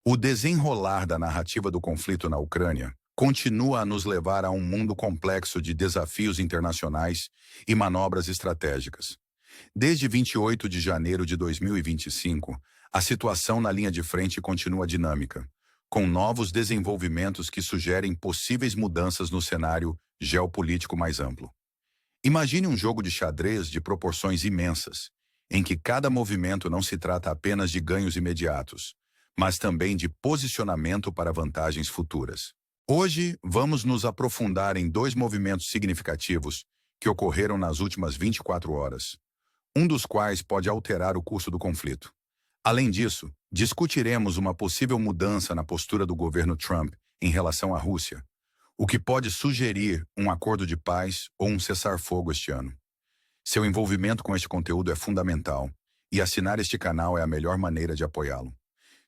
O desenrolar da narrativa do conflito na Ucrânia continua a nos levar a um mundo complexo de desafios internacionais e manobras estratégicas. Desde 28 de janeiro de 2025, a situação na linha de frente continua dinâmica, com novos desenvolvimentos que sugerem possíveis mudanças no cenário geopolítico mais amplo. Imagine um jogo de xadrez de proporções imensas, em que cada movimento não se trata apenas de ganhos imediatos, mas também de posicionamento para vantagens futuras. Hoje, vamos nos aprofundar em dois movimentos significativos que ocorreram nas últimas 24 horas, um dos quais pode alterar o curso do conflito. Além disso, discutiremos uma possível mudança na postura do governo Trump em relação à Rússia, o que pode sugerir um acordo de paz ou um cessar-fogo este ano. Seu envolvimento com este conteúdo é fundamental, e assinar este canal é a melhor maneira de apoiá-lo.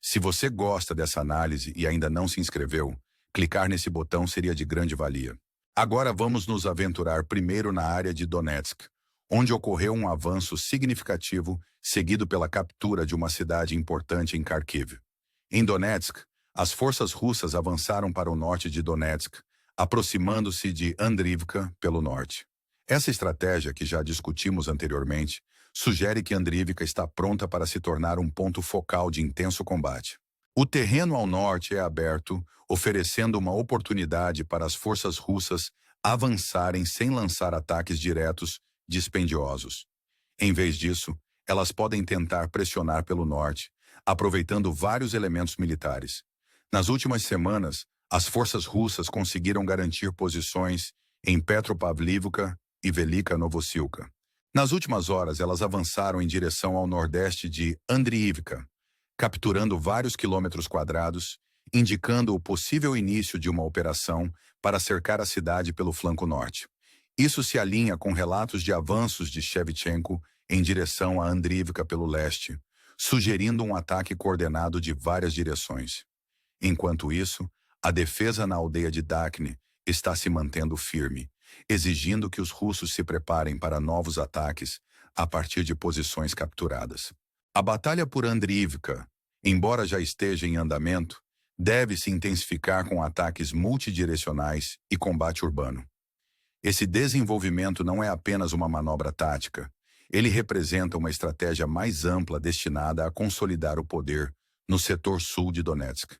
Se você gosta dessa análise e ainda não se inscreveu, clicar nesse botão seria de grande valia. Agora vamos nos aventurar primeiro na área de Donetsk, onde ocorreu um avanço significativo seguido pela captura de uma cidade importante em Kharkiv. Em Donetsk, as forças russas avançaram para o norte de Donetsk, aproximando-se de Andrivka pelo norte. Essa estratégia, que já discutimos anteriormente, sugere que Andrivka está pronta para se tornar um ponto focal de intenso combate. O terreno ao norte é aberto, oferecendo uma oportunidade para as forças russas avançarem sem lançar ataques diretos dispendiosos. Em vez disso, elas podem tentar pressionar pelo norte, aproveitando vários elementos militares. Nas últimas semanas, as forças russas conseguiram garantir posições em Petropavlivka e Velika Novosilka. Nas últimas horas, elas avançaram em direção ao nordeste de Andriivka, capturando vários quilômetros quadrados, indicando o possível início de uma operação para cercar a cidade pelo flanco norte. Isso se alinha com relatos de avanços de Shevchenko em direção a Andrivka pelo leste, sugerindo um ataque coordenado de várias direções. Enquanto isso, a defesa na aldeia de Dakhne está se mantendo firme, exigindo que os russos se preparem para novos ataques a partir de posições capturadas. A batalha por Andrivka, embora já esteja em andamento, deve se intensificar com ataques multidirecionais e combate urbano. Esse desenvolvimento não é apenas uma manobra tática, ele representa uma estratégia mais ampla destinada a consolidar o poder no setor sul de Donetsk.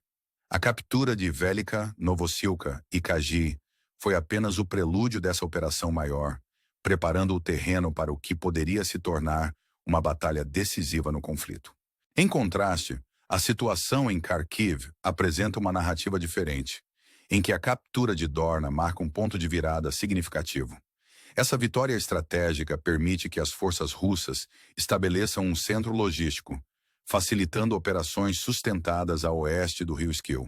A captura de Velika Novosilka e Kaji foi apenas o prelúdio dessa operação maior, preparando o terreno para o que poderia se tornar uma batalha decisiva no conflito. Em contraste, a situação em Kharkiv apresenta uma narrativa diferente, em que a captura de Dorna marca um ponto de virada significativo. Essa vitória estratégica permite que as forças russas estabeleçam um centro logístico, facilitando operações sustentadas a oeste do rio Skil.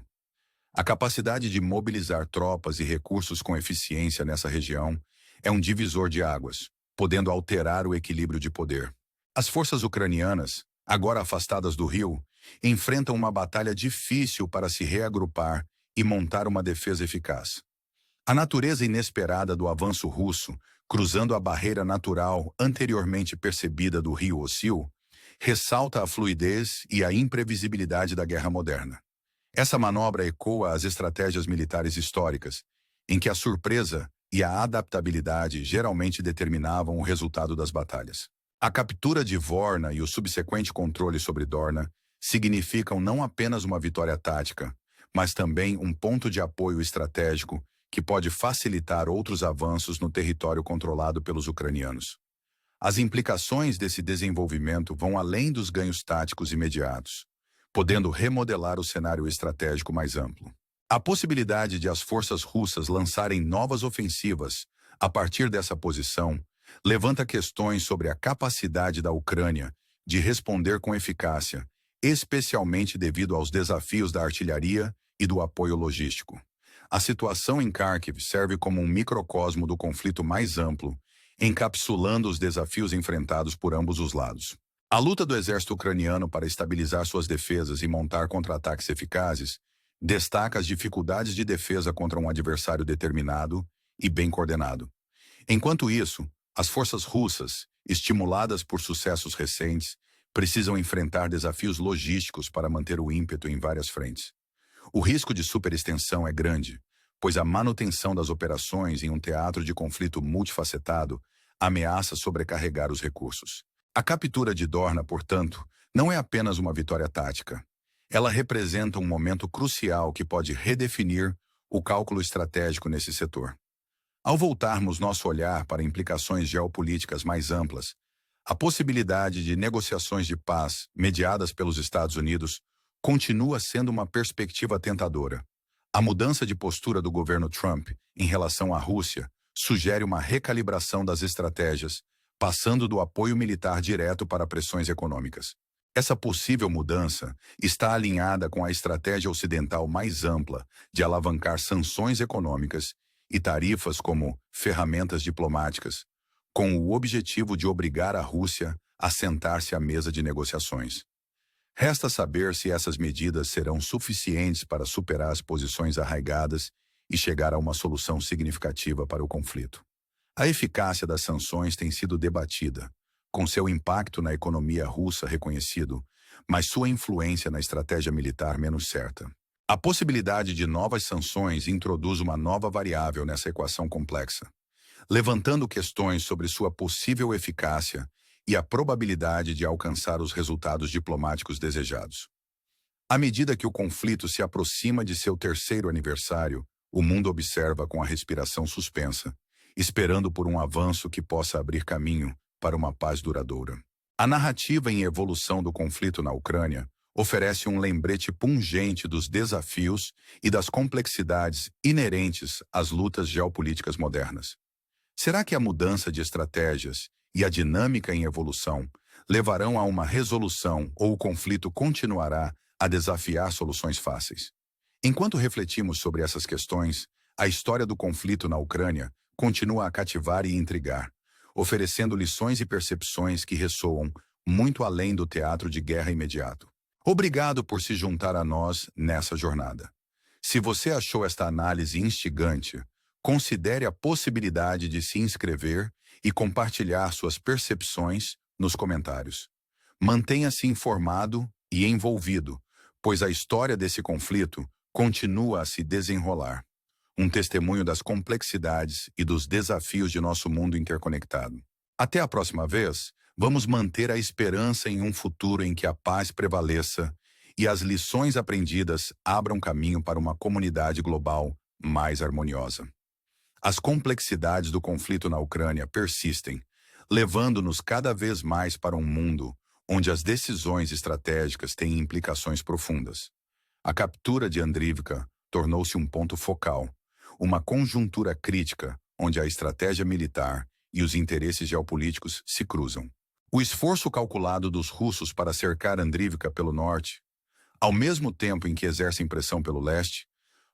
A capacidade de mobilizar tropas e recursos com eficiência nessa região é um divisor de águas, podendo alterar o equilíbrio de poder. As forças ucranianas, agora afastadas do rio, enfrentam uma batalha difícil para se reagrupar e montar uma defesa eficaz. A natureza inesperada do avanço russo, cruzando a barreira natural anteriormente percebida do rio Ossil, ressalta a fluidez e a imprevisibilidade da guerra moderna. Essa manobra ecoa as estratégias militares históricas, em que a surpresa e a adaptabilidade geralmente determinavam o resultado das batalhas. A captura de Vorna e o subsequente controle sobre Dorna significam não apenas uma vitória tática, mas também um ponto de apoio estratégico que pode facilitar outros avanços no território controlado pelos ucranianos. As implicações desse desenvolvimento vão além dos ganhos táticos imediatos, podendo remodelar o cenário estratégico mais amplo. A possibilidade de as forças russas lançarem novas ofensivas a partir dessa posição levanta questões sobre a capacidade da Ucrânia de responder com eficácia, especialmente devido aos desafios da artilharia e do apoio logístico. A situação em Kharkiv serve como um microcosmo do conflito mais amplo, encapsulando os desafios enfrentados por ambos os lados. A luta do exército ucraniano para estabilizar suas defesas e montar contra-ataques eficazes destaca as dificuldades de defesa contra um adversário determinado e bem coordenado. Enquanto isso, as forças russas, estimuladas por sucessos recentes, precisam enfrentar desafios logísticos para manter o ímpeto em várias frentes. O risco de superextensão é grande, pois a manutenção das operações em um teatro de conflito multifacetado ameaça sobrecarregar os recursos. A captura de Dorna, portanto, não é apenas uma vitória tática. Ela representa um momento crucial que pode redefinir o cálculo estratégico nesse setor. Ao voltarmos nosso olhar para implicações geopolíticas mais amplas, a possibilidade de negociações de paz mediadas pelos Estados Unidos continua sendo uma perspectiva tentadora. A mudança de postura do governo Trump em relação à Rússia sugere uma recalibração das estratégias, passando do apoio militar direto para pressões econômicas. Essa possível mudança está alinhada com a estratégia ocidental mais ampla de alavancar sanções econômicas e tarifas como ferramentas diplomáticas, com o objetivo de obrigar a Rússia a sentar-se à mesa de negociações. Resta saber se essas medidas serão suficientes para superar as posições arraigadas e chegar a uma solução significativa para o conflito. A eficácia das sanções tem sido debatida, com seu impacto na economia russa reconhecido, mas sua influência na estratégia militar menos certa. A possibilidade de novas sanções introduz uma nova variável nessa equação complexa, levantando questões sobre sua possível eficácia e a probabilidade de alcançar os resultados diplomáticos desejados. À medida que o conflito se aproxima de seu terceiro aniversário, o mundo observa com a respiração suspensa, esperando por um avanço que possa abrir caminho para uma paz duradoura. A narrativa em evolução do conflito na Ucrânia oferece um lembrete pungente dos desafios e das complexidades inerentes às lutas geopolíticas modernas. Será que a mudança de estratégias e a dinâmica em evolução levarão a uma resolução ou o conflito continuará a desafiar soluções fáceis? Enquanto refletimos sobre essas questões, a história do conflito na Ucrânia continua a cativar e intrigar, oferecendo lições e percepções que ressoam muito além do teatro de guerra imediato. Obrigado por se juntar a nós nessa jornada. Se você achou esta análise instigante, considere a possibilidade de se inscrever e compartilhar suas percepções nos comentários. Mantenha-se informado e envolvido, pois a história desse conflito continua a se desenrolar. Um testemunho das complexidades e dos desafios de nosso mundo interconectado. Até a próxima vez, vamos manter a esperança em um futuro em que a paz prevaleça e as lições aprendidas abram caminho para uma comunidade global mais harmoniosa. As complexidades do conflito na Ucrânia persistem, levando-nos cada vez mais para um mundo onde as decisões estratégicas têm implicações profundas. A captura de Andrivka tornou-se um ponto focal, uma conjuntura crítica onde a estratégia militar e os interesses geopolíticos se cruzam. O esforço calculado dos russos para cercar Andrivka pelo norte, ao mesmo tempo em que exercem pressão pelo leste,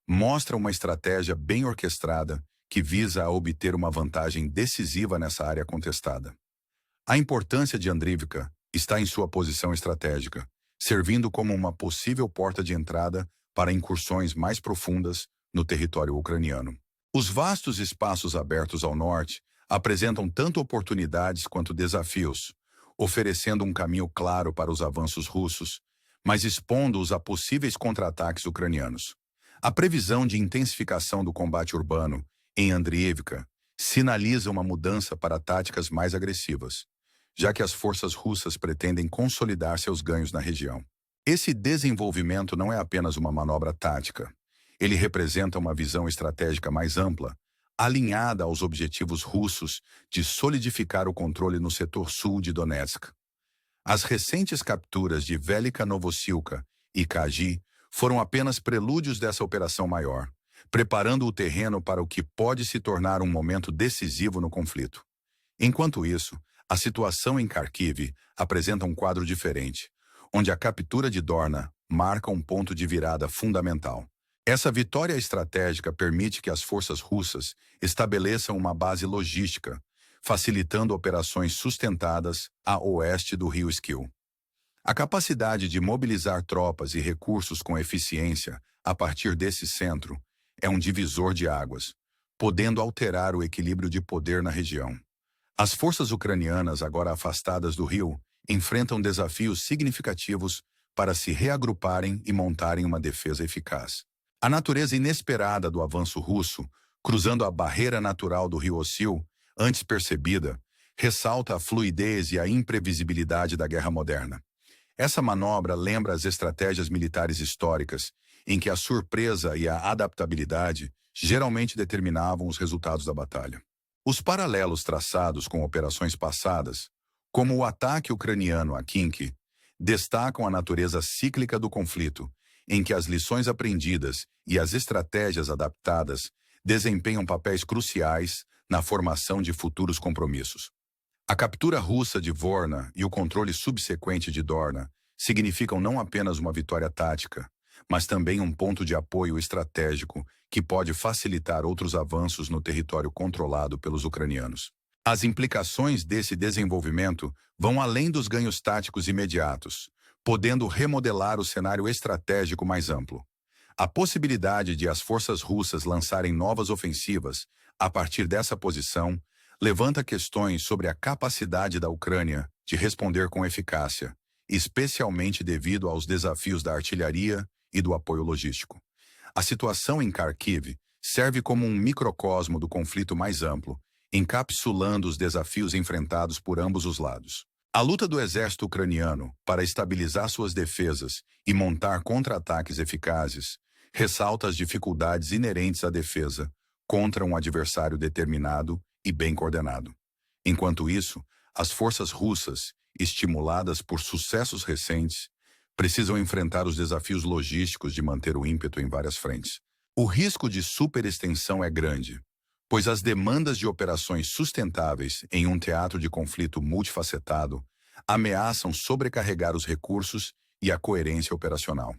mostra uma estratégia bem orquestrada que visa a obter uma vantagem decisiva nessa área contestada. A importância de Andrivka está em sua posição estratégica, servindo como uma possível porta de entrada para incursões mais profundas no território ucraniano. Os vastos espaços abertos ao norte apresentam tanto oportunidades quanto desafios, oferecendo um caminho claro para os avanços russos, mas expondo-os a possíveis contra-ataques ucranianos. A previsão de intensificação do combate urbano em Andriivka sinaliza uma mudança para táticas mais agressivas, já que as forças russas pretendem consolidar seus ganhos na região. Esse desenvolvimento não é apenas uma manobra tática. Ele representa uma visão estratégica mais ampla, alinhada aos objetivos russos de solidificar o controle no setor sul de Donetsk. As recentes capturas de Velika Novossilka e Kagi foram apenas prelúdios dessa operação maior, preparando o terreno para o que pode se tornar um momento decisivo no conflito. Enquanto isso, a situação em Kharkiv apresenta um quadro diferente, onde a captura de Dorna marca um ponto de virada fundamental. Essa vitória estratégica permite que as forças russas estabeleçam uma base logística, facilitando operações sustentadas a oeste do rio Skil. A capacidade de mobilizar tropas e recursos com eficiência a partir desse centro é um divisor de águas, podendo alterar o equilíbrio de poder na região. As forças ucranianas, agora afastadas do rio, enfrentam desafios significativos para se reagruparem e montarem uma defesa eficaz. A natureza inesperada do avanço russo, cruzando a barreira natural do rio Ossil, antes percebida, ressalta a fluidez e a imprevisibilidade da guerra moderna. Essa manobra lembra as estratégias militares históricas, em que a surpresa e a adaptabilidade geralmente determinavam os resultados da batalha. Os paralelos traçados com operações passadas, como o ataque ucraniano a Kyiv, destacam a natureza cíclica do conflito, em que as lições aprendidas e as estratégias adaptadas desempenham papéis cruciais na formação de futuros compromissos. A captura russa de Vorna e o controle subsequente de Dorna significam não apenas uma vitória tática, mas também um ponto de apoio estratégico que pode facilitar outros avanços no território controlado pelos ucranianos. As implicações desse desenvolvimento vão além dos ganhos táticos imediatos, podendo remodelar o cenário estratégico mais amplo. A possibilidade de as forças russas lançarem novas ofensivas a partir dessa posição levanta questões sobre a capacidade da Ucrânia de responder com eficácia, especialmente devido aos desafios da artilharia e do apoio logístico. A situação em Kharkiv serve como um microcosmo do conflito mais amplo, encapsulando os desafios enfrentados por ambos os lados. A luta do exército ucraniano para estabilizar suas defesas e montar contra-ataques eficazes ressalta as dificuldades inerentes à defesa contra um adversário determinado e bem coordenado. Enquanto isso, as forças russas, estimuladas por sucessos recentes, precisam enfrentar os desafios logísticos de manter o ímpeto em várias frentes. O risco de superextensão é grande, pois as demandas de operações sustentáveis em um teatro de conflito multifacetado ameaçam sobrecarregar os recursos e a coerência operacional.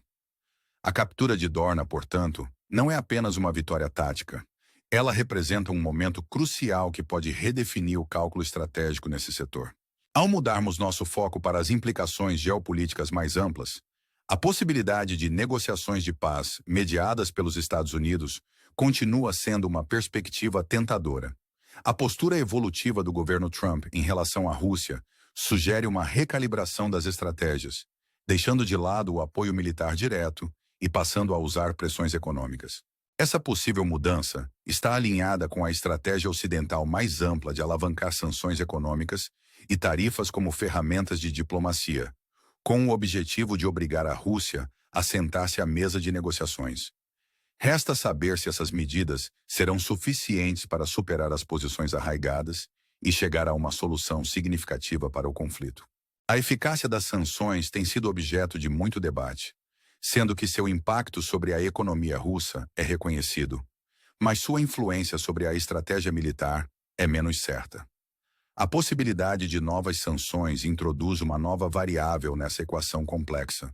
A captura de Dorna, portanto, não é apenas uma vitória tática. Ela representa um momento crucial que pode redefinir o cálculo estratégico nesse setor. Ao mudarmos nosso foco para as implicações geopolíticas mais amplas, a possibilidade de negociações de paz mediadas pelos Estados Unidos continua sendo uma perspectiva tentadora. A postura evolutiva do governo Trump em relação à Rússia sugere uma recalibração das estratégias, deixando de lado o apoio militar direto e passando a usar pressões econômicas. Essa possível mudança está alinhada com a estratégia ocidental mais ampla de alavancar sanções econômicas e tarifas como ferramentas de diplomacia, com o objetivo de obrigar a Rússia a sentar-se à mesa de negociações. Resta saber se essas medidas serão suficientes para superar as posições arraigadas e chegar a uma solução significativa para o conflito. A eficácia das sanções tem sido objeto de muito debate, sendo que seu impacto sobre a economia russa é reconhecido, mas sua influência sobre a estratégia militar é menos certa. A possibilidade de novas sanções introduz uma nova variável nessa equação complexa,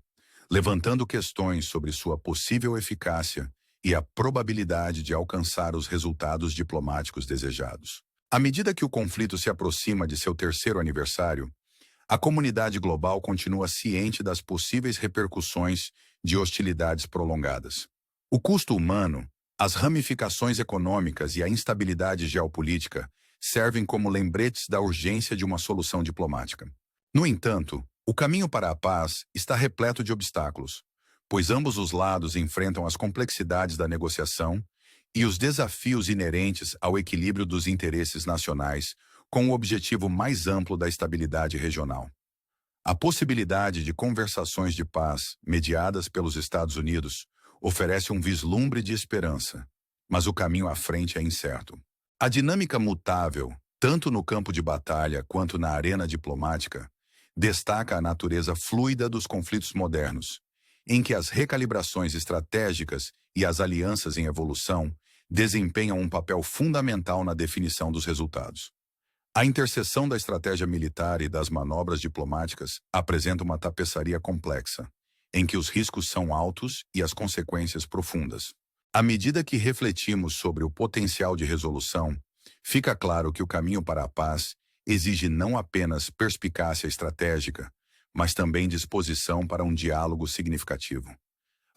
levantando questões sobre sua possível eficácia e a probabilidade de alcançar os resultados diplomáticos desejados. À medida que o conflito se aproxima de seu terceiro aniversário, a comunidade global continua ciente das possíveis repercussões de hostilidades prolongadas. O custo humano, as ramificações econômicas e a instabilidade geopolítica servem como lembretes da urgência de uma solução diplomática. No entanto, o caminho para a paz está repleto de obstáculos, pois ambos os lados enfrentam as complexidades da negociação e os desafios inerentes ao equilíbrio dos interesses nacionais com o objetivo mais amplo da estabilidade regional. A possibilidade de conversações de paz mediadas pelos Estados Unidos oferece um vislumbre de esperança, mas o caminho à frente é incerto. A dinâmica mutável, tanto no campo de batalha quanto na arena diplomática, destaca a natureza fluida dos conflitos modernos, em que as recalibrações estratégicas e as alianças em evolução desempenham um papel fundamental na definição dos resultados. A interseção da estratégia militar e das manobras diplomáticas apresenta uma tapeçaria complexa, em que os riscos são altos e as consequências profundas. À medida que refletimos sobre o potencial de resolução, fica claro que o caminho para a paz exige não apenas perspicácia estratégica, mas também disposição para um diálogo significativo.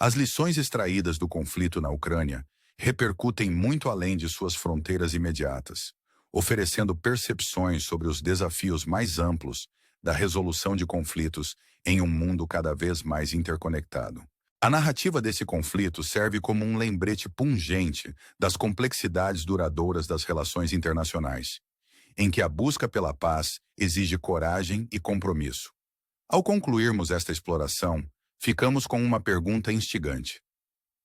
As lições extraídas do conflito na Ucrânia repercutem muito além de suas fronteiras imediatas, oferecendo percepções sobre os desafios mais amplos da resolução de conflitos em um mundo cada vez mais interconectado. A narrativa desse conflito serve como um lembrete pungente das complexidades duradouras das relações internacionais, em que a busca pela paz exige coragem e compromisso. Ao concluirmos esta exploração, ficamos com uma pergunta instigante.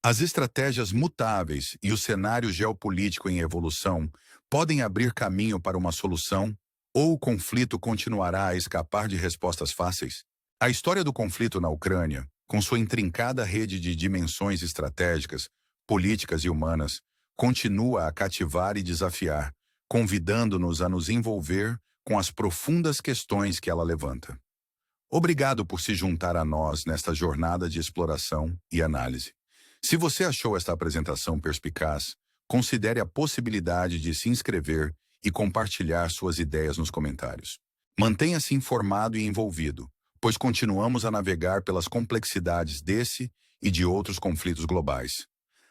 As estratégias mutáveis e o cenário geopolítico em evolução podem abrir caminho para uma solução, ou o conflito continuará a escapar de respostas fáceis? A história do conflito na Ucrânia, com sua intrincada rede de dimensões estratégicas, políticas e humanas, continua a cativar e desafiar, convidando-nos a nos envolver com as profundas questões que ela levanta. Obrigado por se juntar a nós nesta jornada de exploração e análise. Se você achou esta apresentação perspicaz, considere a possibilidade de se inscrever e compartilhar suas ideias nos comentários. Mantenha-se informado e envolvido, pois continuamos a navegar pelas complexidades desse e de outros conflitos globais.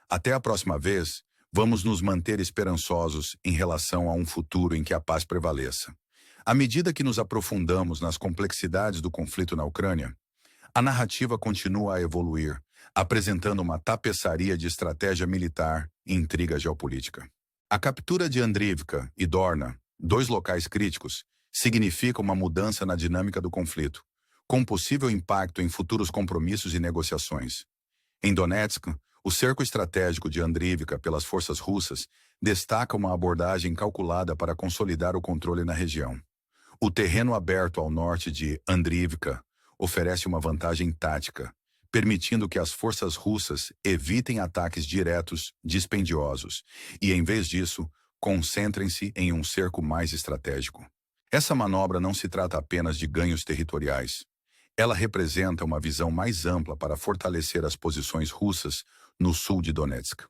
Até a próxima vez, vamos nos manter esperançosos em relação a um futuro em que a paz prevaleça. À medida que nos aprofundamos nas complexidades do conflito na Ucrânia, a narrativa continua a evoluir, apresentando uma tapeçaria de estratégia militar e intriga geopolítica. A captura de Andrivka e Dorna, dois locais críticos, significa uma mudança na dinâmica do conflito, com possível impacto em futuros compromissos e negociações. Em Donetsk, o cerco estratégico de Andrivka pelas forças russas destaca uma abordagem calculada para consolidar o controle na região. O terreno aberto ao norte de Andrivka oferece uma vantagem tática, permitindo que as forças russas evitem ataques diretos dispendiosos e, em vez disso, concentrem-se em um cerco mais estratégico. Essa manobra não se trata apenas de ganhos territoriais. Ela representa uma visão mais ampla para fortalecer as posições russas no sul de Donetsk.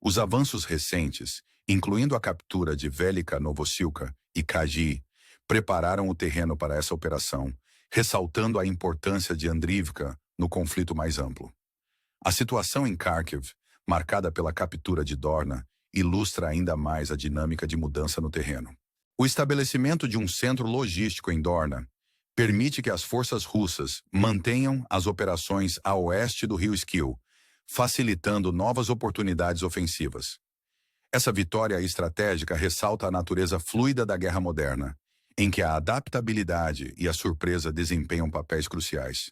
Os avanços recentes, incluindo a captura de Velika Novosilka e Kaji, prepararam o terreno para essa operação, ressaltando a importância de Andrivka no conflito mais amplo. A situação em Kharkiv, marcada pela captura de Dorna, ilustra ainda mais a dinâmica de mudança no terreno. O estabelecimento de um centro logístico em Dorna permite que as forças russas mantenham as operações a oeste do rio Skil, facilitando novas oportunidades ofensivas. Essa vitória estratégica ressalta a natureza fluida da guerra moderna, em que a adaptabilidade e a surpresa desempenham papéis cruciais.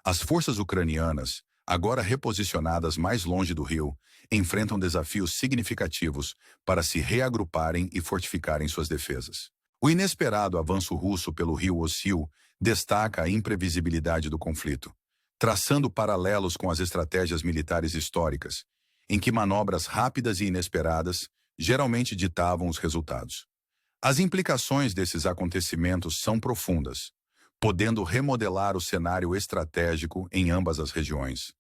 As forças ucranianas, agora reposicionadas mais longe do rio, enfrentam desafios significativos para se reagruparem e fortificarem suas defesas. O inesperado avanço russo pelo rio Osil destaca a imprevisibilidade do conflito, traçando paralelos com as estratégias militares históricas, em que manobras rápidas e inesperadas geralmente ditavam os resultados. As implicações desses acontecimentos são profundas, podendo remodelar o cenário estratégico em ambas as regiões.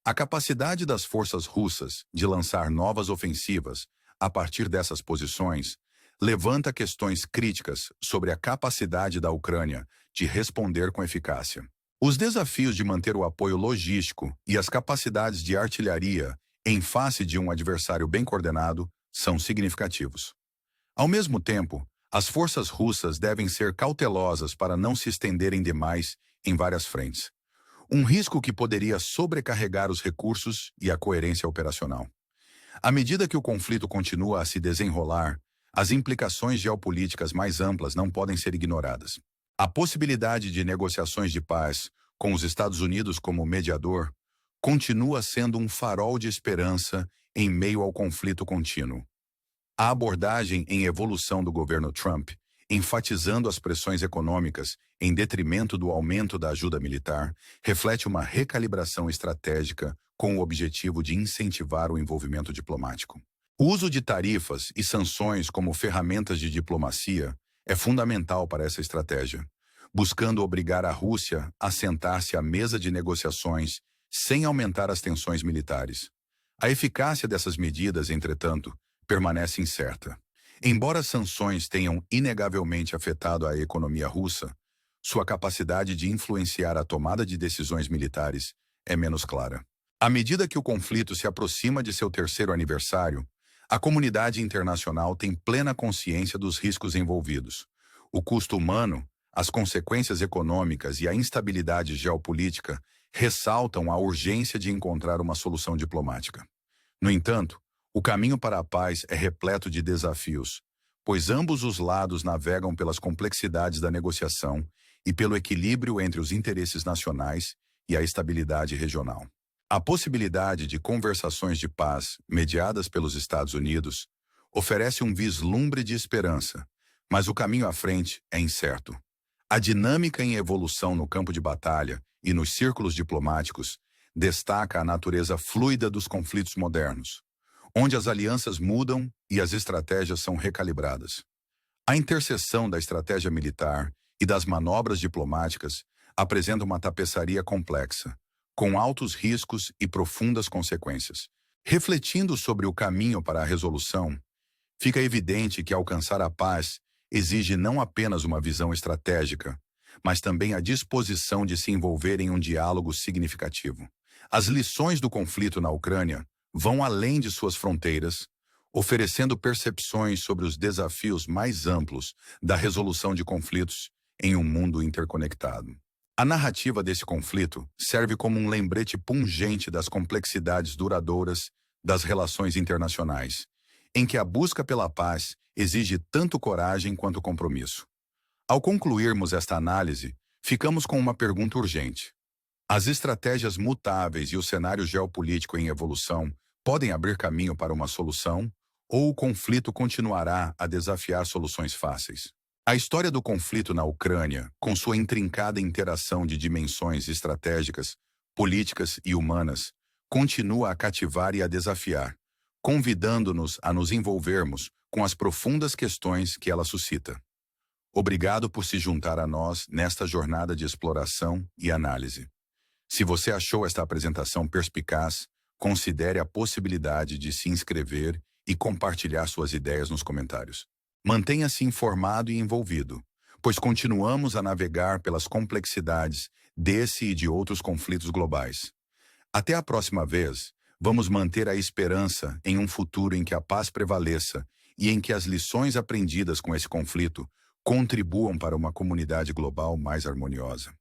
A capacidade das forças russas de lançar novas ofensivas a partir dessas posições levanta questões críticas sobre a capacidade da Ucrânia de responder com eficácia. Os desafios de manter o apoio logístico e as capacidades de artilharia em face de um adversário bem coordenado são significativos. Ao mesmo tempo, as forças russas devem ser cautelosas para não se estenderem demais em várias frentes. Um risco que poderia sobrecarregar os recursos e a coerência operacional. À medida que o conflito continua a se desenrolar, as implicações geopolíticas mais amplas não podem ser ignoradas. A possibilidade de negociações de paz, com os Estados Unidos como mediador, continua sendo um farol de esperança em meio ao conflito contínuo. A abordagem em evolução do governo Trump, enfatizando as pressões econômicas em detrimento do aumento da ajuda militar, reflete uma recalibração estratégica com o objetivo de incentivar o envolvimento diplomático. O uso de tarifas e sanções como ferramentas de diplomacia é fundamental para essa estratégia, buscando obrigar a Rússia a sentar-se à mesa de negociações sem aumentar as tensões militares. A eficácia dessas medidas, entretanto, permanece incerta. Embora as sanções tenham inegavelmente afetado a economia russa, sua capacidade de influenciar a tomada de decisões militares é menos clara. À medida que o conflito se aproxima de seu terceiro aniversário, a comunidade internacional tem plena consciência dos riscos envolvidos. O custo humano, as consequências econômicas e a instabilidade geopolítica ressaltam a urgência de encontrar uma solução diplomática. No entanto, o caminho para a paz é repleto de desafios, pois ambos os lados navegam pelas complexidades da negociação e pelo equilíbrio entre os interesses nacionais e a estabilidade regional. A possibilidade de conversações de paz mediadas pelos Estados Unidos oferece um vislumbre de esperança, mas o caminho à frente é incerto. A dinâmica em evolução no campo de batalha e nos círculos diplomáticos destaca a natureza fluida dos conflitos modernos, onde as alianças mudam e as estratégias são recalibradas. A interseção da estratégia militar e das manobras diplomáticas apresenta uma tapeçaria complexa, com altos riscos e profundas consequências. Refletindo sobre o caminho para a resolução, fica evidente que alcançar a paz exige não apenas uma visão estratégica, mas também a disposição de se envolver em um diálogo significativo. As lições do conflito na Ucrânia vão além de suas fronteiras, oferecendo percepções sobre os desafios mais amplos da resolução de conflitos em um mundo interconectado. A narrativa desse conflito serve como um lembrete pungente das complexidades duradouras das relações internacionais, em que a busca pela paz exige tanto coragem quanto compromisso. Ao concluirmos esta análise, ficamos com uma pergunta urgente. As estratégias mutáveis e o cenário geopolítico em evolução podem abrir caminho para uma solução, ou o conflito continuará a desafiar soluções fáceis? A história do conflito na Ucrânia, com sua intrincada interação de dimensões estratégicas, políticas e humanas, continua a cativar e a desafiar, convidando-nos a nos envolvermos com as profundas questões que ela suscita. Obrigado por se juntar a nós nesta jornada de exploração e análise. Se você achou esta apresentação perspicaz, considere a possibilidade de se inscrever e compartilhar suas ideias nos comentários. Mantenha-se informado e envolvido, pois continuamos a navegar pelas complexidades desse e de outros conflitos globais. Até a próxima vez, vamos manter a esperança em um futuro em que a paz prevaleça e em que as lições aprendidas com esse conflito contribuam para uma comunidade global mais harmoniosa.